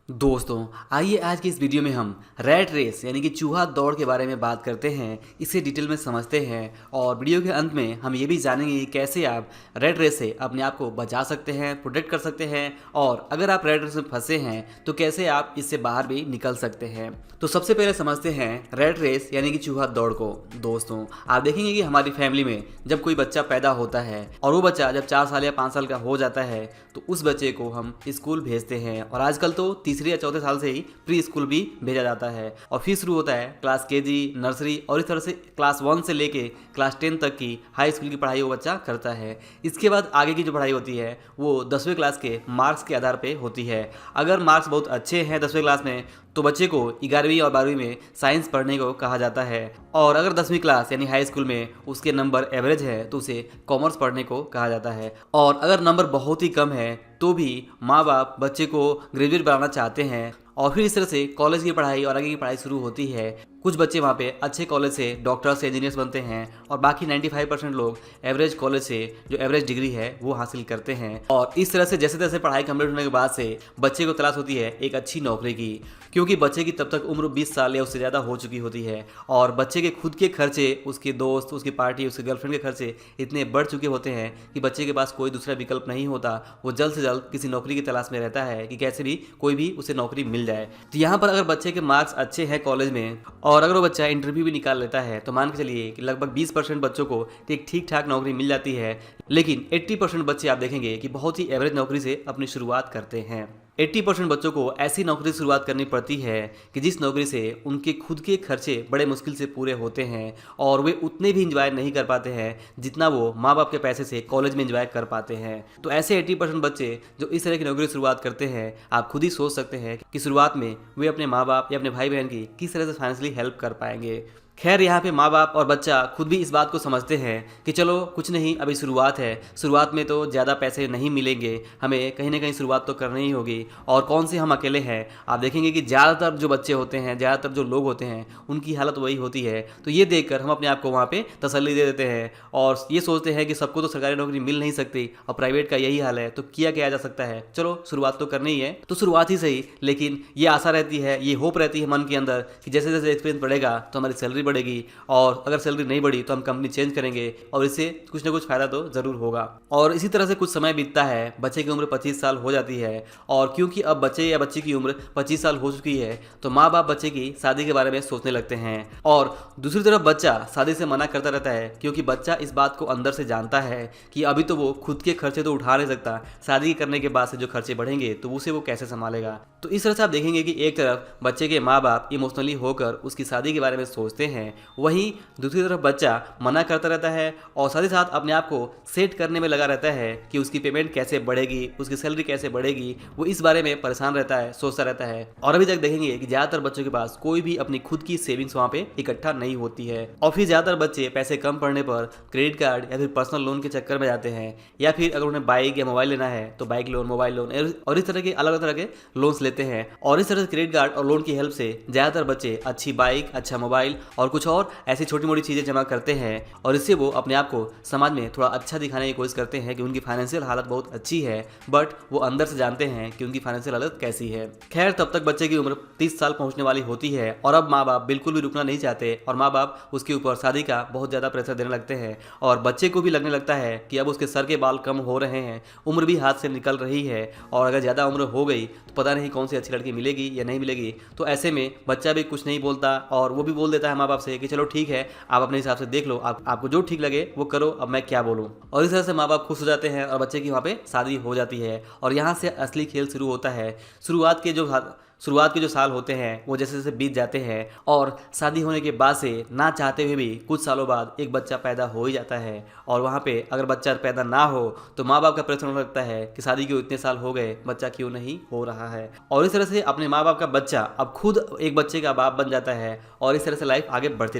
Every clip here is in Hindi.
दोस्तों, आइए आज की इस वीडियो में हम रैट रेस यानी कि चूहा दौड़ के बारे में बात करते हैं। इसे डिटेल में समझते हैं और वीडियो के अंत में हम ये भी जानेंगे कि कैसे आप रैट रेस से अपने आप को बचा सकते हैं, प्रोटेक्ट कर सकते हैं और अगर आप रैट रेस में फंसे हैं तो कैसे आप इससे बाहर भी निकल सकते हैं। तो सबसे पहले समझते हैं रैट रेस यानी कि चूहा दौड़ को। दोस्तों, आप देखेंगे कि हमारी फैमिली में जब कोई बच्चा पैदा होता है और वो बच्चा जब 4 साल या 5 साल का हो जाता है तो उस बच्चे को हम स्कूल भेजते हैं और आजकल तो तीसरे या चौथे साल से ही प्री स्कूल भी भेजा जाता है और फिर शुरू होता है क्लास केजी, नर्सरी और इस तरह से क्लास 1 से लेके क्लास 10 तक की हाई स्कूल की पढ़ाई वो बच्चा करता है। इसके बाद आगे की जो पढ़ाई होती है वो 10वीं क्लास के मार्क्स के आधार पे होती है। अगर मार्क्स बहुत अच्छे हैं 10वीं क्लास में तो बच्चे को 11वीं और 12वीं में साइंस पढ़ने को कहा जाता है और अगर 10वीं क्लास यानी हाई स्कूल में उसके नंबर एवरेज है तो उसे कॉमर्स पढ़ने को कहा जाता है और अगर नंबर बहुत ही कम है तो भी माँ बाप बच्चे को ग्रेजुएट बनाना चाहते हैं और फिर इस तरह से कॉलेज की पढ़ाई और आगे की पढ़ाई शुरू होती है। कुछ बच्चे वहाँ पे अच्छे कॉलेज से डॉक्टर्स, इंजीनियर्स बनते हैं और बाकी 95% लोग एवरेज कॉलेज से जो एवरेज डिग्री है वो हासिल करते हैं और इस तरह से जैसे तैसे पढ़ाई कंप्लीट होने के बाद से बच्चे को तलाश होती है एक अच्छी नौकरी की, क्योंकि बच्चे की तब तक उम्र 20 साल या उससे ज़्यादा हो चुकी होती है और बच्चे के खुद के खर्चे, उसके दोस्त, उसकी पार्टी, उसके गर्लफ्रेंड के खर्चे इतने बढ़ चुके होते हैं कि बच्चे के पास कोई दूसरा विकल्प नहीं होता। वो जल्द से जल्द किसी नौकरी की तलाश में रहता है कि कैसे भी कोई भी उसे नौकरी मिल जाए। तो यहाँ पर अगर बच्चे के मार्क्स अच्छे हैं कॉलेज में और अगर वो बच्चा इंटरव्यू भी निकाल लेता है तो मान के चलिए कि लगभग 20% बच्चों को एक ठीक ठाक नौकरी मिल जाती है, लेकिन 80% बच्चे आप देखेंगे कि बहुत ही एवरेज नौकरी से अपनी शुरुआत करते हैं। 80% बच्चों को ऐसी नौकरी से शुरुआत करनी पड़ती है कि जिस नौकरी से उनके खुद के खर्चे बड़े मुश्किल से पूरे होते हैं और वे उतने भी इंजॉय नहीं कर पाते हैं जितना वो माँ बाप के पैसे से कॉलेज में इंजॉय कर पाते हैं। तो ऐसे 80% बच्चे जो इस तरह की नौकरी की शुरुआत करते हैं, आप खुद ही सोच सकते हैं कि शुरुआत में वे अपने माँ बाप या अपने भाई बहन की किस तरह से फाइनेंशियली हेल्प कर पाएंगे। खैर, यहाँ पे माँ बाप और बच्चा खुद भी इस बात को समझते हैं कि चलो कुछ नहीं, अभी शुरुआत है, शुरुआत में तो ज़्यादा पैसे नहीं मिलेंगे, हमें कहीं ना कहीं शुरुआत तो करनी ही होगी और कौन से हम अकेले हैं। आप देखेंगे कि ज़्यादातर जो बच्चे होते हैं, ज़्यादातर जो लोग होते हैं, उनकी हालत वही होती है। तो ये देखकर हम अपने आप को वहाँ पे तसल्ली दे देते हैं और ये सोचते हैं कि सबको तो सरकारी नौकरी मिल नहीं सकती और प्राइवेट का यही हाल है, तो किया जा सकता है, चलो शुरुआत तो करनी ही है। तो शुरुआत ही सही, लेकिन ये आशा रहती है, ये होप रहती है मन के अंदर कि जैसे जैसे एक्सपीरियंस बढ़ेगा तो हमारी सैलरी बढ़ेगी और अगर सैलरी नहीं बढ़ी तो हम कंपनी चेंज करेंगे और इससे कुछ ना कुछ फायदा तो जरूर होगा। और इसी तरह से कुछ समय बीतता है, बच्चे की उम्र 25 साल हो जाती है और क्योंकि अब बच्चे या बच्ची की उम्र 25 साल हो चुकी है तो माँ बाप बच्चे की शादी के बारे में सोचने लगते हैं और दूसरी तरफ बच्चा शादी से मना करता रहता है, क्योंकि बच्चा इस बात को अंदर से जानता है कि अभी तो वो खुद के खर्चे तो उठा नहीं सकता, शादी करने के बाद से जो खर्चे बढ़ेंगे तो उसे वो कैसे संभालेगा। तो इस तरह से आप देखेंगे कि एक तरफ बच्चे के माँ बाप इमोशनली होकर उसकी शादी के बारे में सोचते हैं, वहीं दूसरी तरफ बच्चा मना करता रहता है और साथ ही साथ अपने आप को सेट करने में लगा रहता है कि उसकी पेमेंट कैसे बढ़ेगी, उसकी सैलरी कैसे बढ़ेगी, वो इस बारे में परेशान रहता है, सोचता रहता है। और अभी तक देखेंगे कि ज़्यादातर बच्चों के पास कोई भी अपनी खुद की सेविंग्स वहाँ पे इकट्ठा नहीं होती है और फिर ज़्यादातर बच्चे पैसे कम पड़ने पर क्रेडिट कार्ड या फिर पर्सनल लोन के चक्कर में जाते हैं, या फिर अगर उन्हें बाइक या मोबाइल लेना है तो बाइक लोन, मोबाइल लोन और इस तरह के अलग अलग तरह के लोन्स लेते हैं और इस तरह से क्रेडिट कार्ड और लोन की हेल्प से ज़्यादातर बच्चे अच्छी बाइक, अच्छा मोबाइल और कुछ और ऐसी छोटी मोटी चीज़ें जमा करते हैं और इससे वो अपने आप को समाज में थोड़ा अच्छा दिखाने की कोशिश करते हैं कि उनकी फाइनेंशियल हालत बहुत अच्छी है, बट वो अंदर से जानते हैं कि उनकी फाइनेंशियल हालत कैसी है। खैर, तब तक बच्चे की उम्र 30 साल पहुंचने वाली होती है और अब माँ बाप बिल्कुल भी रुकना नहीं चाहते और माँ बाप उसके ऊपर शादी का बहुत ज़्यादा प्रेशर देने लगते हैं और बच्चे को भी लगने लगता है कि अब उसके सर के बाल कम हो रहे हैं, उम्र भी हाथ से निकल रही है और अगर ज़्यादा उम्र हो गई तो पता नहीं कौन सी अच्छी लड़की मिलेगी या नहीं मिलेगी। तो ऐसे में बच्चा भी कुछ नहीं बोलता और वो भी बोल देता है माँ बाप से कि चलो ठीक है, आप अपने हिसाब से देख लो, आपको जो ठीक लगे वो करो, अब मैं क्या बोलूं। और इस तरह से माँ बाप खुश हो जाते हैं और बच्चे की वहाँ पे शादी हो जाती है और यहाँ से असली खेल शुरू होता है। शुरुआत के जो साल होते हैं वो जैसे जैसे बीत जाते हैं और शादी होने के बाद से ना चाहते हुए भी कुछ सालों बाद एक बच्चा पैदा हो ही जाता है और वहाँ पे अगर बच्चा पैदा ना हो तो माँ बाप का प्रश्न होने लगता है कि शादी क्यों इतने साल हो गए, बच्चा क्यों नहीं हो रहा है। और इस तरह से अपने माँ बाप का बच्चा अब खुद एक बच्चे का बाप बन जाता है और इस तरह से लाइफ आगे बढ़ती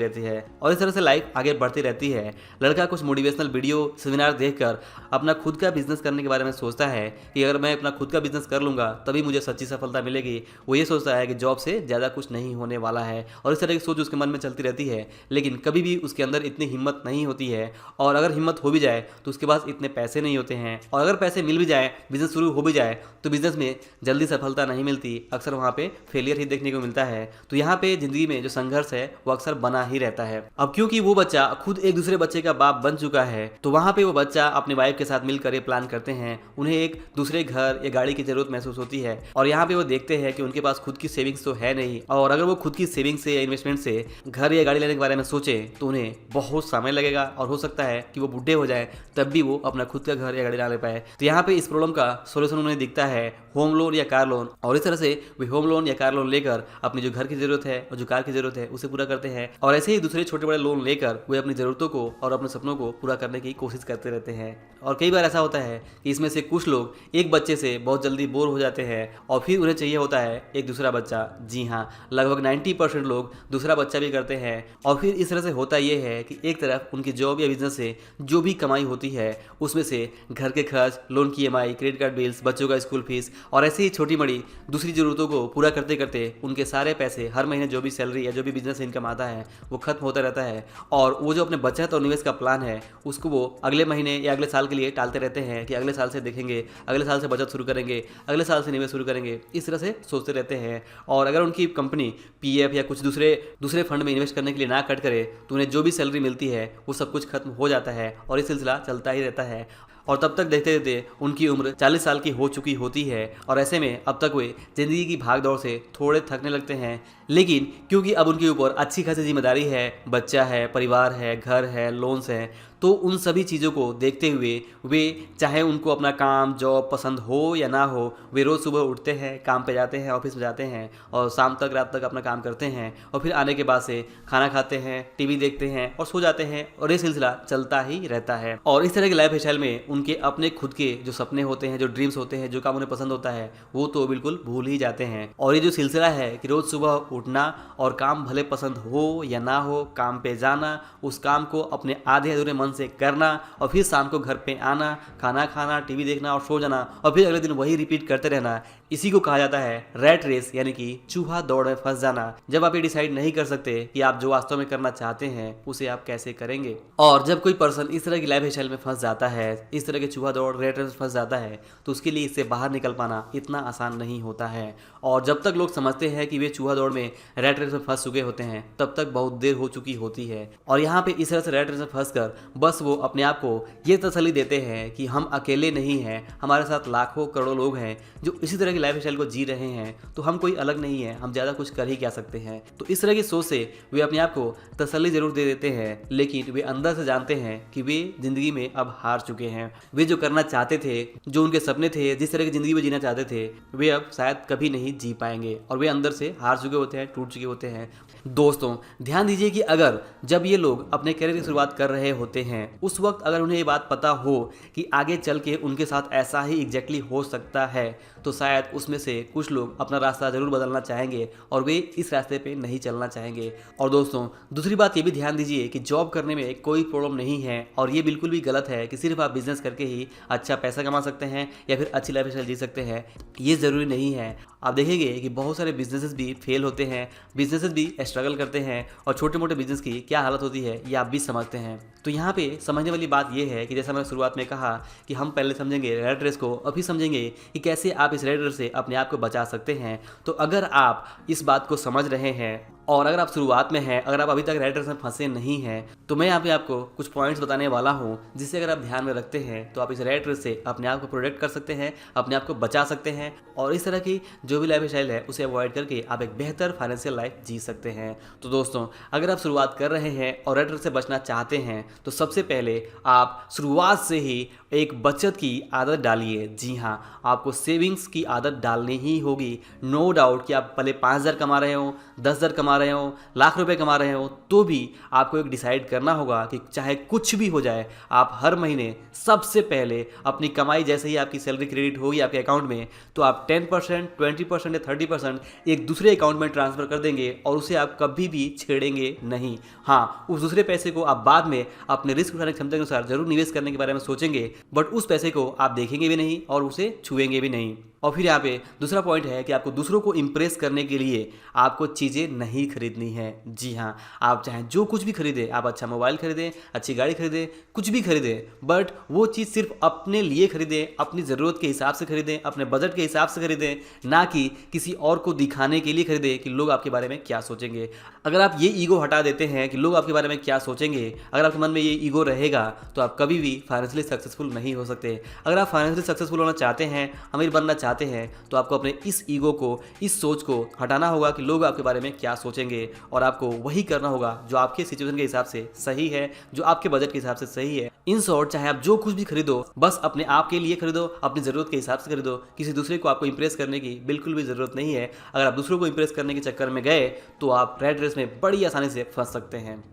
रहती है। लड़का कुछ मोटिवेशनल वीडियो, सेमिनार देखकर अपना खुद का बिजनेस करने के बारे में सोचता है कि अगर मैं अपना खुद का बिजनेस कर लूँगा तभी मुझे सच्ची सफलता मिलेगी। वो ये सोचता है कि जॉब से ज़्यादा कुछ नहीं होने वाला है, और इस तरह की सोच उसके मन में चलती रहती है। लेकिन कभी भी उसके अंदर इतनी हिम्मत नहीं होती है, और अगर हिम्मत हो भी जाए तो उसके पास इतने पैसे नहीं होते हैं, और अगर पैसे मिल भी जाए, बिजनेस शुरू हो भी जाए, तो बिजनेस में जल्दी सफलता नहीं मिलती, अक्सर वहाँ पे फेलियर ही देखने को मिलता है। तो यहाँ पे जिंदगी में जो संघर्ष है वो अक्सर बना ही रहता है। अब क्योंकि वो बच्चा खुद एक दूसरे बच्चे का बाप बन चुका है, तो वहाँ पे वो बच्चा अपनी वाइफ के साथ मिलकर ये प्लान करते हैं। उन्हें एक दूसरे घर या गाड़ी की जरूरत महसूस होती है, और यहाँ पे वो देखते हैं कि उनके पास खुद की सेविंग्स तो है नहीं, और अगर वो खुद की सेविंग्स से या इन्वेस्टमेंट से घर या गाड़ी लेने के बारे में सोचे तो उन्हें बहुत समय लगेगा, और हो सकता है कि वो बुढ़े हो जाए तब भी वो अपना खुद का घर या गाड़ी ला ले पाए। तो यहाँ पे इस प्रॉब्लम का सोल्यूशन उन्हें दिखता है होम लोन या कार लोन, और इस तरह से वे होम लोन या कार लोन लेकर अपनी जो घर की जरूरत है और जो कार की जरूरत है उसे पूरा करते हैं, और ऐसे ही दूसरे छोटे बड़े लोन लेकर वे अपनी जरूरतों को और अपने सपनों को पूरा करने की कोशिश करते रहते हैं। और कई बार ऐसा होता है कि इसमें से कुछ लोग एक बच्चे से बहुत जल्दी बोर हो जाते हैं, और फिर उन्हें चाहिए होता है एक दूसरा बच्चा। जी हाँ, लगभग 90% लोग दूसरा बच्चा भी करते हैं, और फिर इस तरह से होता यह है कि एक तरफ उनकी जॉब या बिजनेस से जो भी कमाई होती है उसमें से घर के खर्च, लोन की EMI, क्रेडिट कार्ड बिल्स, बच्चों का स्कूल फीस और ऐसी ही छोटी बड़ी दूसरी जरूरतों को पूरा करते करते उनके सारे पैसे हर महीने जो भी सैलरी या जो भी बिजनेस इनकम आता है वो खत्म होता रहता है, और वो जो अपने बचत और निवेश का प्लान है उसको वो अगले महीने या अगले साल के लिए टालते रहते हैं कि अगले साल से देखेंगे, अगले साल से बचत शुरू करेंगे, अगले साल से निवेश शुरू करेंगे, इस तरह से सोचते रहते हैं। और अगर उनकी कंपनी PF या कुछ दूसरे फंड में इन्वेस्ट करने के लिए ना कट करे तो उन्हें जो भी सैलरी मिलती है वो सब कुछ खत्म हो जाता है, और ये सिलसिला चलता ही रहता है। और तब तक देखते देखते उनकी उम्र 40 साल की हो चुकी होती है, और ऐसे में अब तक वे ज़िंदगी की भाग दौड़ से थोड़े थकने लगते हैं। लेकिन क्योंकि अब उनके ऊपर अच्छी खासी जिम्मेदारी है, बच्चा है, परिवार है, घर है, लोन्स हैं, तो उन सभी चीज़ों को देखते हुए वे, चाहे उनको अपना काम जॉब पसंद हो या ना हो, वे रोज़ सुबह उठते हैं, काम पे जाते हैं, ऑफिस में जाते हैं, और शाम तक रात तक अपना काम करते हैं, और फिर आने के बाद से खाना खाते हैं, TV देखते हैं और सो जाते हैं, और ये सिलसिला चलता ही रहता है। और इस तरह की लाइफ स्टाइल में उनके अपने खुद के जो सपने होते हैं, जो ड्रीम्स होते हैं, जो काम उन्हें पसंद होता है, वो तो बिल्कुल भूल ही जाते हैं। और ये जो सिलसिला है कि रोज़ सुबह उठना और काम भले पसंद हो या ना हो, काम पे जाना, उस काम को अपने आधे अधूरे मन से करना, और फिर शाम को घर पे आना, खाना खाना, TV देखना और सो जाना, और फिर अगले दिन वही रिपीट करते रहना, इसी को कहा जाता है रैट रेस, यानी कि चूहा दौड़ में फंस जाना। जब आप ये डिसाइड नहीं कर सकते कि आप जो वास्तव में करना चाहते हैं उसे आप कैसे करेंगे, और जब कोई पर्सन इस तरह की लाइफ स्टाइल में फंस जाता है, इस तरह के चूहा दौड़ रैट रेस में फंस जाता है, तो उसके लिए इससे बाहर निकल पाना इतना आसान नहीं होता है। और जब तक लोग समझते हैं कि वे चूहा दौड़ में रैट रेस में फंस चुके होते हैं, तब तक बहुत देर हो चुकी होती है। और यहाँ पे इस तरह से रैट रेस में फंस कर बस वो अपने आप को ये तसल्ली देते हैं कि हम अकेले नहीं हैं, हमारे साथ लाखों करोड़ों लोग हैं जो इसी तरह की लाइफ स्टाइल को जी रहे हैं, तो हम कोई अलग नहीं है, हम ज़्यादा कुछ कर ही क्या सकते हैं। तो इस तरह की सोच से वे अपने आप को तसल्ली जरूर दे देते हैं, लेकिन वे अंदर से जानते हैं कि वे जिंदगी में अब हार चुके हैं। वे जो करना चाहते थे, जो उनके सपने थे, जिस तरह की जिंदगी में जीना चाहते थे, वे अब शायद कभी नहीं जी पाएंगे, और वे अंदर से हार चुके होते हैं, टूट चुके होते हैं। दोस्तों ध्यान दीजिए कि अगर जब ये लोग अपने करियर की शुरुआत कर रहे होते हैं, उस वक्त अगर उन्हें ये बात पता हो कि आगे चल के उनके साथ ऐसा ही एग्जैक्टली हो सकता है, तो शायद उसमें से कुछ लोग अपना रास्ता जरूर बदलना चाहेंगे और वे इस रास्ते पे नहीं चलना चाहेंगे। और दोस्तों दूसरी बात ये भी ध्यान दीजिए कि जॉब करने में कोई प्रॉब्लम नहीं है, और ये बिल्कुल भी गलत है कि सिर्फ आप बिजनेस करके ही अच्छा पैसा कमा सकते हैं या फिर अच्छी लाइफ स्टाइल जी सकते हैं, ये ज़रूरी नहीं है। आप देखेंगे कि बहुत सारे बिजनेसेस भी फेल होते हैं, बिजनेसेस भी स्ट्रगल करते हैं, और छोटे मोटे बिजनेस की क्या हालत होती है ये आप भी समझते हैं। तो यहाँ पे समझने वाली बात ये है कि जैसा मैंने शुरुआत में कहा कि हम पहले समझेंगे रैट रेस को, अभी समझेंगे कि कैसे आप इस रैट रेस से अपने आप को बचा सकते हैं। तो अगर आप इस बात को समझ रहे हैं, और अगर आप शुरुआत में हैं, अगर आप अभी तक रैट रेस में फंसे नहीं हैं, तो मैं यहाँ पे आपको कुछ पॉइंट्स बताने वाला हूँ, जिससे अगर आप ध्यान में रखते हैं तो आप इस रैट रेस से अपने आप को प्रोटेक्ट कर सकते हैं, अपने आप को बचा सकते हैं, और इस तरह की जो भी लाइफ स्टाइल है उसे अवॉइड करके आप एक बेहतर फाइनेंशियल लाइफ जी सकते हैं। तो दोस्तों अगर आप शुरुआत कर रहे हैं और रैट रेस से बचना चाहते हैं, तो सबसे पहले आप शुरुआत से ही एक बचत की आदत डालिए। जी हाँ, आपको सेविंग्स की आदत डालनी ही होगी। नो डाउट कि आप पहले 5,000 कमा रहे हो, 10,000 कमा कमा रहे हो, लाख रुपए कमा रहे हो, तो भी आपको एक डिसाइड करना होगा कि चाहे कुछ भी हो जाए, आप हर महीने सबसे पहले अपनी कमाई जैसे ही आपकी सैलरी क्रेडिट होगी आपके अकाउंट में, तो आप 10%, 20% या 30% एक दूसरे अकाउंट में ट्रांसफ़र कर देंगे और उसे आप कभी भी छेड़ेंगे नहीं। हाँ, उस दूसरे पैसे को आप बाद में अपने रिस्क उठाने की क्षमता के अनुसार जरूर निवेश करने के बारे में सोचेंगे, बट उस पैसे को आप देखेंगे भी नहीं और उसे छुएंगे भी नहीं। और फिर यहाँ पे दूसरा पॉइंट है कि आपको दूसरों को इम्प्रेस करने के लिए आपको चीज़ें नहीं खरीदनी है। जी हाँ, आप चाहे जो कुछ भी खरीदें, आप अच्छा मोबाइल खरीदें, अच्छी गाड़ी खरीदें, कुछ भी खरीदें, बट वो चीज़ सिर्फ अपने लिए खरीदें, अपनी ज़रूरत के हिसाब से खरीदें, अपने बजट के हिसाब से खरीदें, ना कि किसी और को दिखाने के लिए खरीदें कि लोग आपके बारे में क्या सोचेंगे। अगर आप ये ईगो हटा देते हैं कि लोग आपके बारे में क्या सोचेंगे, अगर आपके मन में ये ईगो रहेगा तो आप कभी भी फाइनेंशियली सक्सेसफुल नहीं हो सकते। अगर आप फाइनेंशियली सक्सेसफुल होना चाहते हैं, अमीर बनना चाहते हैं, तो आपको अपने इस ईगो को, इस सोच को हटाना होगा कि लोग आपके बारे में क्या सोचेंगे, और आपको वही करना होगा जो आपके सिचुएशन के हिसाब से सही है, जो आपके बजट के हिसाब से सही है। इन शॉर्ट, चाहे आप जो कुछ भी खरीदो, बस अपने आप के लिए खरीदो, अपनी ज़रूरत के हिसाब से खरीदो। किसी दूसरे को आपको इंप्रेस करने की बिल्कुल भी ज़रूरत नहीं है। अगर आप दूसरों को इंप्रेस करने के चक्कर में गए तो आप रेड रेस में बड़ी आसानी से फंस सकते हैं।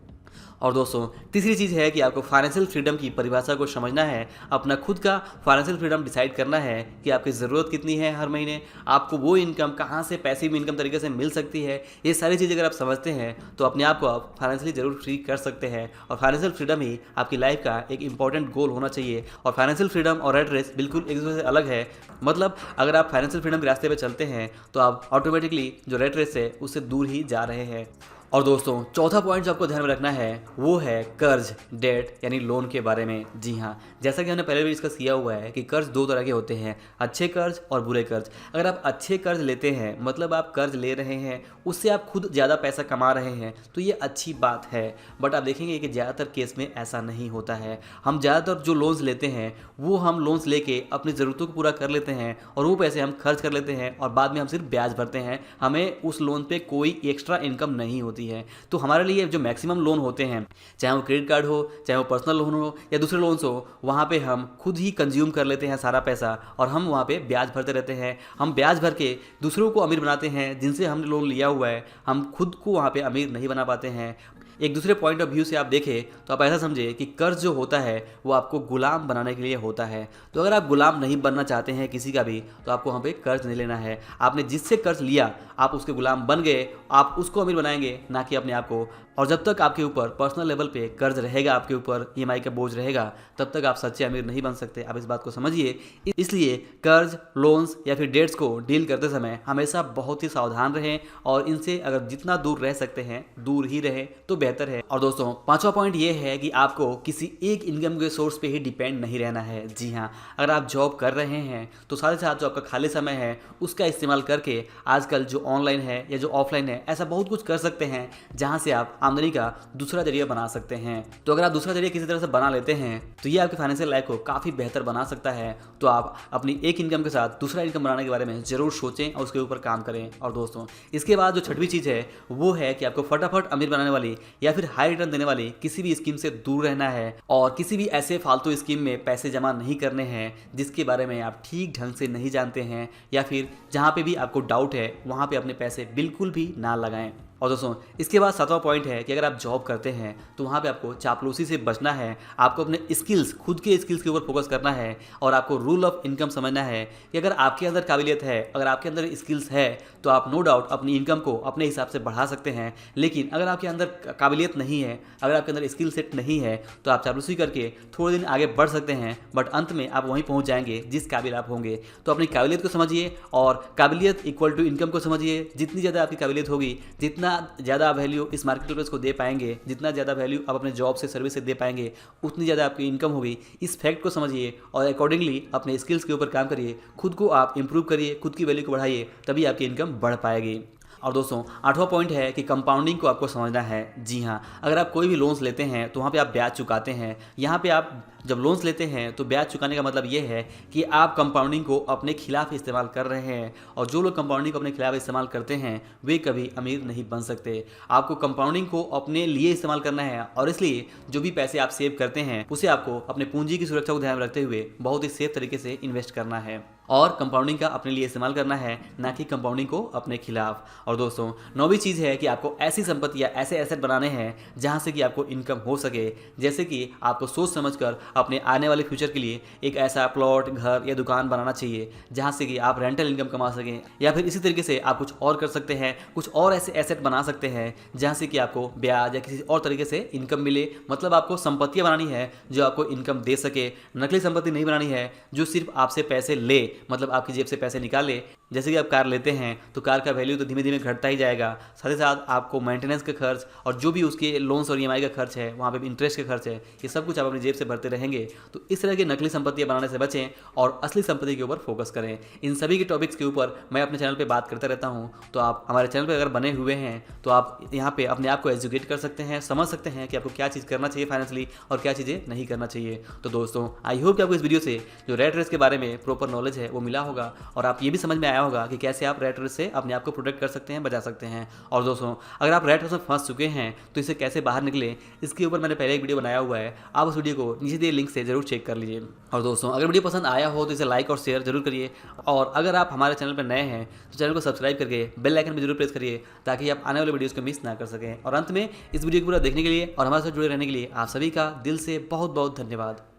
और दोस्तों, तीसरी चीज़ है कि आपको फाइनेंशियल फ्रीडम की परिभाषा को समझना है, अपना खुद का फाइनेंशियल फ्रीडम डिसाइड करना है कि आपकी ज़रूरत कितनी है हर महीने, आपको वो इनकम कहाँ से पैसिव इनकम तरीके से मिल सकती है। ये सारी चीज़ अगर आप समझते हैं तो अपने आप को आप फाइनेंशियली ज़रूर फ्री कर सकते हैं, और फाइनेंशियल फ्रीडम ही आपकी लाइफ का एक इंपॉर्टेंट गोल होना चाहिए। और फाइनेंशियल फ्रीडम और रेड रेस बिल्कुल एक दूसरे से अलग है। मतलब अगर आप फाइनेंशियल फ्रीडम के रास्ते पर चलते हैं तो आप ऑटोमेटिकली जो रेड रेस है उससे दूर ही जा रहे हैं। और दोस्तों, चौथा पॉइंट जो आपको ध्यान में रखना है वो है कर्ज, डेट यानी लोन के बारे में। जी हाँ, जैसा कि हमने पहले भी डिस्कस किया हुआ है कि कर्ज दो तरह के होते हैं, अच्छे कर्ज और बुरे कर्ज। अगर आप अच्छे कर्ज लेते हैं, मतलब आप कर्ज ले रहे हैं, उससे आप खुद ज़्यादा पैसा कमा रहे हैं, तो ये अच्छी बात है। बट आप देखेंगे कि ज़्यादातर केस में ऐसा नहीं होता है। हम ज़्यादातर जो लोन्स लेते हैं वो हम लोन्स लेके अपनी ज़रूरतों को पूरा कर लेते हैं और वो पैसे हम खर्च कर लेते हैं, और बाद में हम सिर्फ ब्याज भरते हैं। हमें उस लोन पे कोई एक्स्ट्रा इनकम नहीं होती है। तो हमारे लिए जो मैक्सिमम लोन होते हैं, चाहे वो क्रेडिट कार्ड हो, चाहे वो पर्सनल लोन हो या दूसरे लोन्स हो, वहाँ पे हम खुद ही कंज्यूम कर लेते हैं सारा पैसा, और हम वहाँ पे ब्याज भरते रहते हैं। हम ब्याज भर के दूसरों को अमीर बनाते हैं जिनसे हमने लोन लिया हुआ है, हम खुद को वहाँ पे अमीर नहीं बना पाते हैं। एक दूसरे पॉइंट ऑफ व्यू से आप देखें तो आप ऐसा समझे कि कर्ज जो होता है वो आपको गुलाम बनाने के लिए होता है। तो अगर आप गुलाम नहीं बनना चाहते हैं किसी का भी, तो आपको वहाँ पे कर्ज नहीं लेना है। आपने जिससे कर्ज लिया आप उसके गुलाम बन गए, आप उसको अमीर बनाएंगे, ना कि अपने आप को। और जब तक आपके ऊपर पर्सनल लेवल पे कर्ज रहेगा, आपके ऊपर ईएमआई का बोझ रहेगा, तब तक आप सच्चे अमीर नहीं बन सकते। आप इस बात को समझिए। इसलिए कर्ज, लोन्स या फिर डेट्स को डील करते समय हमेशा बहुत ही सावधान रहें, और इनसे अगर जितना दूर रह सकते हैं दूर ही रहें तो बेहतर है। और दोस्तों, पांचवा पॉइंट ये है कि आपको किसी एक इनकम के सोर्स पे ही डिपेंड नहीं रहना है। जी हाँ, अगर आप जॉब कर रहे हैं तो साथ ही साथ जो आपका खाली समय है उसका इस्तेमाल करके आजकल जो ऑनलाइन है या जो ऑफलाइन है, ऐसा बहुत कुछ कर सकते हैं जहाँ से आप आमदनी का दूसरा जरिया बना सकते हैं। तो अगर आप दूसरा जरिया किसी तरह से बना लेते हैं तो ये आपकी फाइनेंशियल लाइफ को काफ़ी बेहतर बना सकता है। तो आप अपनी एक इनकम के साथ दूसरा इनकम बनाने के बारे में जरूर सोचें और उसके ऊपर काम करें। और दोस्तों, इसके बाद जो छठवीं चीज़ है वो है कि आपको फटाफट अमीर बनाने वाली या फिर हाई रिटर्न देने वाली किसी भी स्कीम से दूर रहना है, और किसी भी ऐसे फालतू स्कीम में पैसे जमा नहीं करने हैं जिसके बारे में आप ठीक ढंग से नहीं जानते हैं, या फिर जहाँ पे भी आपको डाउट है वहाँ पे अपने पैसे बिल्कुल भी ना लगाएं। और दोस्तों, इसके बाद सातवां पॉइंट है कि अगर आप जॉब करते हैं तो वहाँ पे आपको चापलूसी से बचना है। आपको अपने स्किल्स, खुद के स्किल्स के ऊपर फोकस करना है, और आपको रूल ऑफ इनकम समझना है कि अगर आपके अंदर काबिलियत है, अगर आपके अंदर स्किल्स है, तो आप नो डाउट अपनी इनकम को अपने हिसाब से बढ़ा सकते हैं। लेकिन अगर आपके अंदर काबिलियत नहीं है, अगर आपके अंदर स्किल सेट नहीं है, तो आप चापलूसी करके थोड़े दिन आगे बढ़ सकते हैं, बट अंत में आप वहीं पहुँच जाएंगे जिस काबिल आप होंगे। तो अपनी काबिलियत को समझिए, और काबिलियत इक्वल टू इनकम को समझिए। जितनी ज़्यादा आपकी काबिलियत होगी, जितना ज़्यादा वैल्यू इस मार्केट प्लेस को दे पाएंगे, जितना ज़्यादा वैल्यू आप अपने जॉब से, सर्विस से दे पाएंगे, उतनी ज़्यादा आपकी इनकम होगी। इस फैक्ट को समझिए और अकॉर्डिंगली अपने स्किल्स के ऊपर काम करिए, खुद को आप इंप्रूव करिए, खुद की वैल्यू को बढ़ाइए, तभी आपकी इनकम बढ़ पाएगी। और दोस्तों, आठवां पॉइंट है कि कंपाउंडिंग को आपको समझना है। जी हाँ, अगर आप कोई भी लोन्स लेते हैं तो वहाँ पे आप ब्याज चुकाते हैं। यहाँ पे आप जब लोन्स लेते हैं तो ब्याज चुकाने का मतलब ये है कि आप कंपाउंडिंग को अपने खिलाफ इस्तेमाल कर रहे हैं, और जो लोग कंपाउंडिंग को अपने खिलाफ इस्तेमाल करते हैं वे कभी अमीर नहीं बन सकते। आपको कंपाउंडिंग को अपने लिए इस्तेमाल करना है, और इसलिए जो भी पैसे आप सेव करते हैं उसे आपको अपने पूंजी की सुरक्षा को ध्यान में रखते हुए बहुत ही सेफ तरीके से इन्वेस्ट करना है, और कंपाउंडिंग का अपने लिए इस्तेमाल करना है, ना कि कंपाउंडिंग को अपने खिलाफ। और दोस्तों, नौवीं चीज़ है कि आपको ऐसी संपत्ति या ऐसे एसेट बनाने हैं जहां से कि आपको इनकम हो सके। जैसे कि आपको सोच समझकर अपने आने वाले फ्यूचर के लिए एक ऐसा प्लॉट, घर या दुकान बनाना चाहिए जहां से कि आप रेंटल इनकम कमा सकें, या फिर इसी तरीके से आप कुछ और कर सकते हैं, कुछ और ऐसे एसेट बना सकते हैं जहां से कि आपको ब्याज या किसी और तरीके से इनकम मिले। मतलब आपको संपत्तियां बनानी है जो आपको इनकम दे सके, नकली संपत्ति नहीं बनानी है जो सिर्फ आपसे पैसे ले, मतलब आपकी जेब से पैसे निकाले। जैसे कि आप कार लेते हैं तो कार का वैल्यू तो धीमे धीमे घटता ही जाएगा, साथ ही साथ आपको मेंटेनेंस का खर्च और जो भी उसके लोन्स और ईएमआई का खर्च है, वहाँ पे भी इंटरेस्ट का खर्च है, ये सब कुछ आप अपनी जेब से भरते रहेंगे। तो इस तरह की नकली संपत्तियां बनाने से बचें और असली संपत्ति के ऊपर फोकस करें। इन सभी के टॉपिक्स के ऊपर मैं अपने चैनल पर बात करता रहता हूँ, तो आप हमारे चैनल पर अगर बने हुए हैं तो आप यहाँ पे अपने आप को एजुकेट कर सकते हैं, समझ सकते हैं कि आपको क्या चीज़ करना चाहिए फाइनेंशियली और क्या चीज़ें नहीं करना चाहिए। तो दोस्तों, आई होप कि आपको इस वीडियो से जो रेट रेस के बारे में प्रॉपर नॉलेज है वो मिला होगा, और आप ये भी समझ में आया होगा कि कैसे आप रेट रेस से अपने आप को प्रोटेक्ट कर सकते हैं, बचा सकते हैं। और दोस्तों, अगर आप रेट रेस में फंस चुके हैं तो इससे कैसे बाहर निकले, इसके ऊपर मैंने पहले एक वीडियो बनाया हुआ है, आप उस वीडियो को नीचे दिए लिंक से जरूर चेक कर लीजिए। और दोस्तों, अगर वीडियो पसंद आया हो तो इसे लाइक और शेयर जरूर करिए, और अगर आप हमारे चैनल पर नए हैं तो चैनल को सब्सक्राइब करके बेल आइकन भी जरूर प्रेस करिए ताकि आप आने वाले वीडियोज़ को मिस ना कर सकें। और अंत में, इस वीडियो को पूरा देखने के लिए और हमारे साथ जुड़े रहने के लिए आप सभी का दिल से बहुत बहुत धन्यवाद।